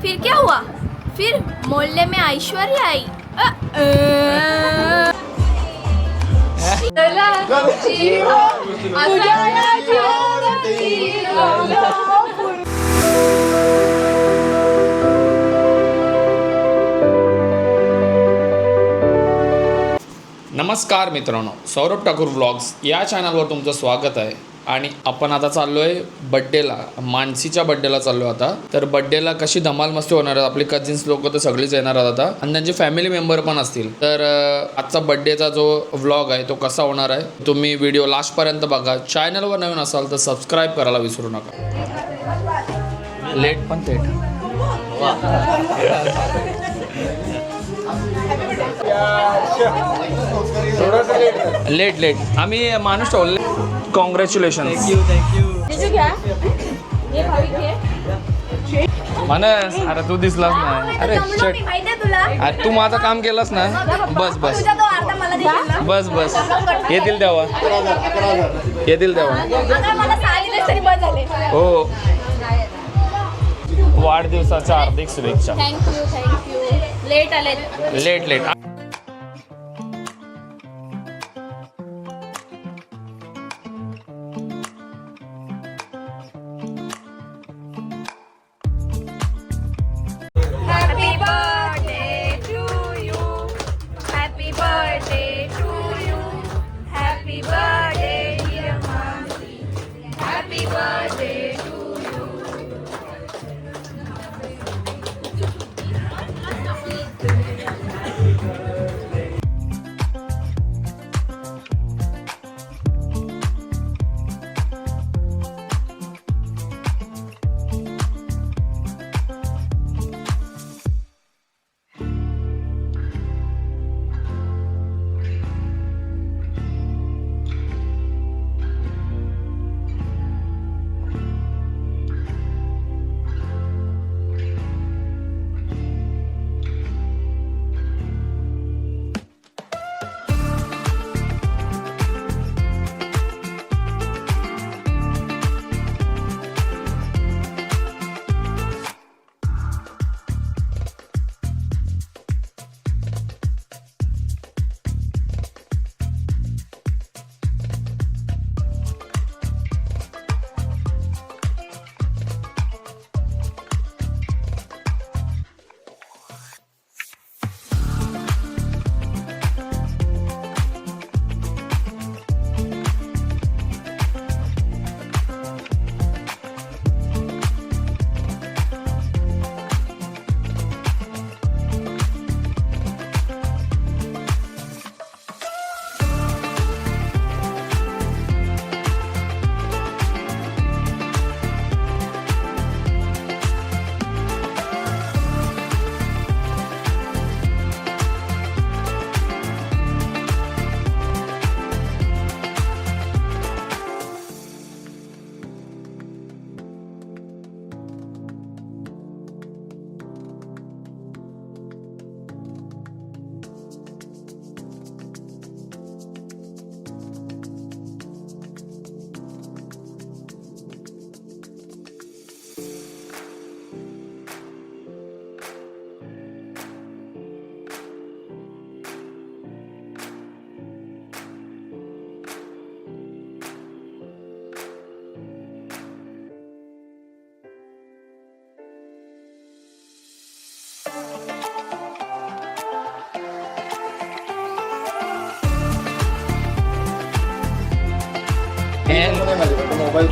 फिर क्या हुआ? फिर मोहल्ले में ऐश्वर्या आई। नमस्कार मित्रांनो, सौरभ ठाकूर व्लॉग्स या चॅनलवर तुमचं स्वागत आहे. आणि आपण आता चाललो आहे बड्डेला, मानसीच्या बड्डेला चाललो आता. तर बड्डेला कशी धमाल मस्ती होणार आहे, आपले कझिन्स लोक तर सगळेच येणार आहेत आता आणि त्यांचे फॅमिली मेंबर पण असतील. तर आजचा बड्डेचा जो व्लॉग आहे तो कसा होणार आहे तुम्ही व्हिडिओ लास्टपर्यंत बघा. चॅनलवर नवीन असाल तर सबस्क्राईब करायला विसरू नका. लेट पण थेट लेट आम्ही माणूस ठेवले. कॉंग्रॅच्युलेशन. मानस, अरे तू दिसलास नाही. अरे अरे तू माझं काम केलंस ना. बस बस बस बस येतील तेव्हा हो. वाढदिवसाच्या हार्दिक शुभेच्छा. थँक्यू. लेट आले. Late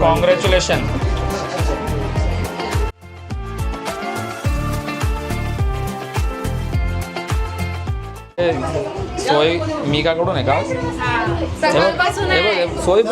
congratulation. सोय मी का कडून आहे का सोय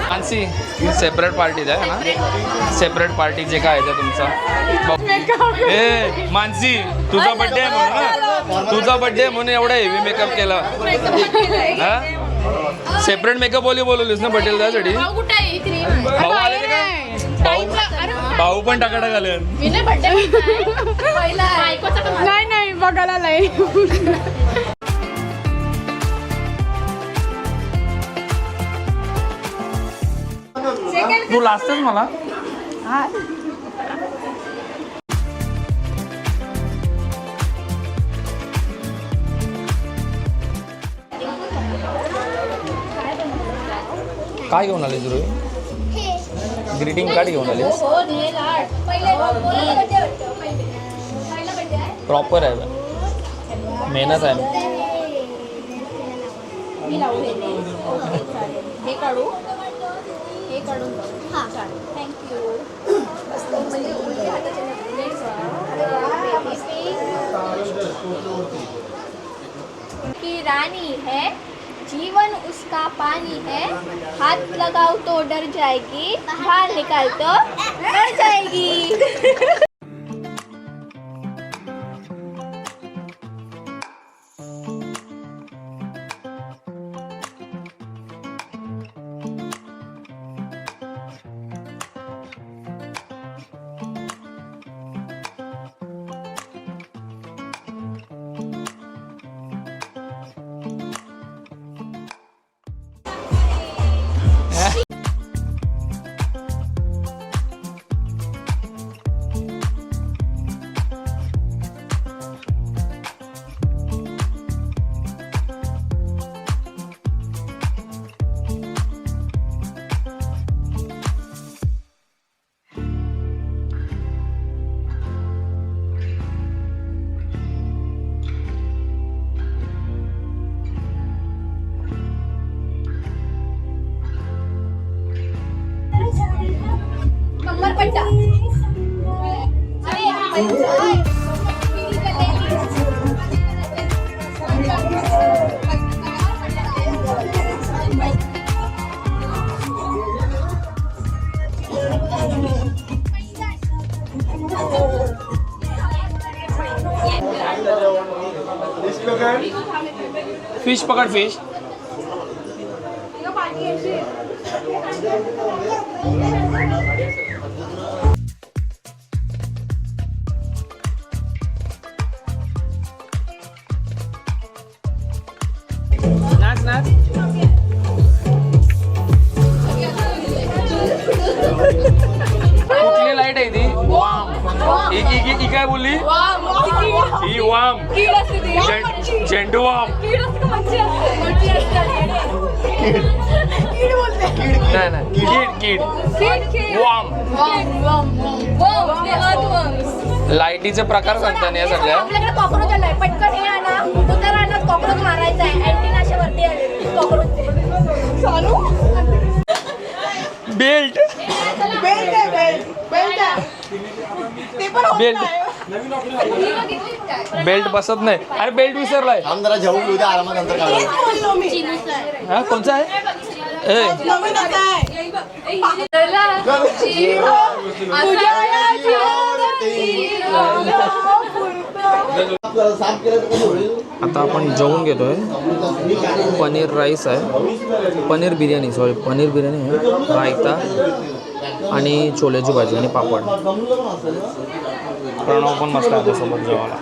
मानसी सेपरेट पार्टीज आहे ना. सेपरेट पार्टी जे काय आहे तुमचा. ए मानसी तुझा बड्डे आहे म्हणून ना. तुझा बड्डे म्हणून एवढा हेवी मेकअप केला. हा सेपरेट मेकअप बोलवलीस ना बड्डेला त्यासाठी. भाऊ आले का? भाऊ पण टाकाटा घालेल. नाही बघायला नाही. तू लाजतेस मला. काय घेऊन आले तुला? ग्रीटिंग कार्ड घेऊन आले? प्रॉपर आहे, मेहनत आहे. हे काढू, हे काढून हां थँक्यू. की रानी है, जीवन उसका पानी है, हाथ लगाओ तो डर जाएगी, बाहर निकाल तो डर जाएगी. कमरपट्टा. फिश पकड, फिश. नाच नाच. कुठली लाईट आहे ती? वाम. ही काय बोलली? ही वाम. झेंडू वाम. नाही नाही, कीड कीड. वाम. लाईटीचे प्रकार सांगता ना या सगळ्या. आपल्याकडे कॉक्रोच आलाय, पटकन हे आणा, उतर आणा, कॉक्रोच मारायचा आहे. अँटीनाच्या वरती आले कॉक्रोच. बेल्ट. बेल्ट बसत नाही. अरे बेल्ट विसरलाय. जरा जेवून उद्या आरामात नंतर काढू. हा कोणचा आहे? आता आपण जेवून घेतोय. पनीर राईस आहे, पनीर बिर्याणी आहे, रायता आणि छोलेची भाजी आणि पापड. प्रणव पण मस्त आहे त्यासोबत जेवायला.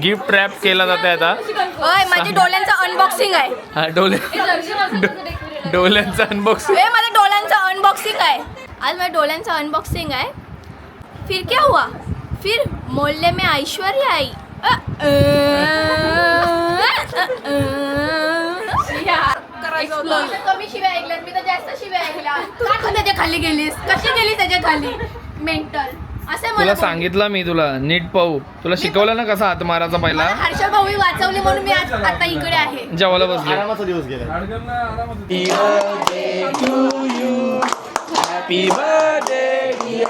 गिफ्ट रॅप केला जाते आता. होय, माझ्या डोळ्यांचं अनबॉक्सिंग आहे. हा, डोल्यांचं अनबॉक्सिंग. हे माझ्या डोळ्यांचं अनबॉक्सिंग आहे. आज माझ्या डोळ्यांचं अनबॉक्सिंग आहे. फिर क्या हुआ? फिर मोहल्ले में ऐश्वर्या आई. कमी शिव्या ऐकल्यात, मी तर जास्त शिव्या ऐकल्या. का त्याच्या खाली गेलीस? कशी गेलीस त्याच्या खाली? मेंटल. असे तुला सांगितलं मी, तुला नीट पाहू. तुला शिकवलं ना कसा हात मारायचा पहिला. हर्षल भाऊ वाचवली म्हणून मी आज आता इकडे आहे. जेवायला बसले. आरामाचा दिवस गेला. Happy birthday.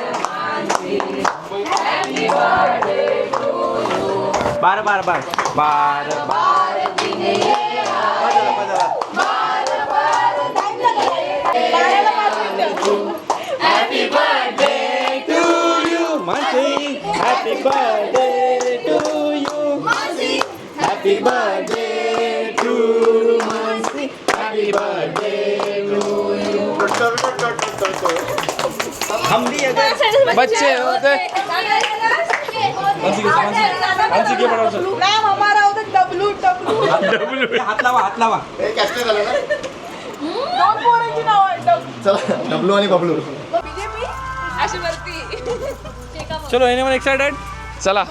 बार बार बार बार बार. Happy birthday to you Mansi. Happy birthday to you Mansi. Happy birthday to Mansi. Happy birthday to you. हम भी अगर बच्चे होते. नाम हमारा होता डब्लू. हात लावा. हे कॅस्टर झालं ना. दोन पोरांची नाव आहे. चला डबलू आणि बबलू. चलो एनीवन एक्साइटेड. चला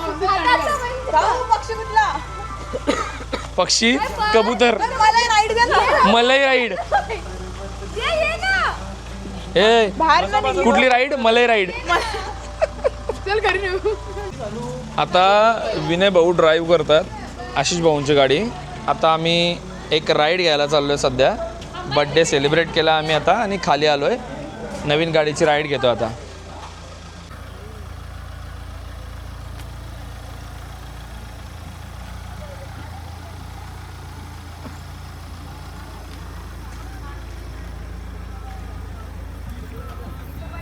पक्षी कबूतर मलाई राईड. ए कुठली राईड? मलाई राईड. चल घरी नेऊ. आता विनय भाऊ ड्राईव्ह करतात आशिष भाऊंची गाडी. आता आम्ही एक राईड घ्यायला चाललो आहे सध्या. बड्डे सेलिब्रेट केला आम्ही आता आणि खाली आलो आहे. नवीन गाडीची राईड घेतो आता.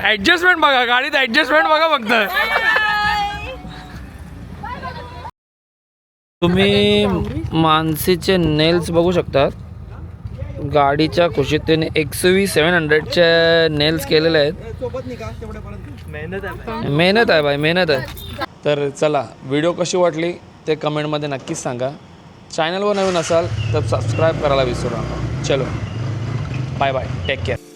ॲडजस्टमेंट बघा, गाडीत ॲडजस्टमेंट बघा फक्त. तुम्ही मानसीचे नेल्स बघू शकतात. गाडीच्या खुशीत त्याने XUV700चे नेल्स केलेले आहेत. मेहनत आहे भाई, मेहनत आहे. तर चला, व्हिडिओ कशी वाटली ते कमेंटमध्ये नक्कीच सांगा. चॅनलवर नवीन असाल तर सबस्क्राईब करायला विसरू नका. चलो बाय बाय, टेक केअर.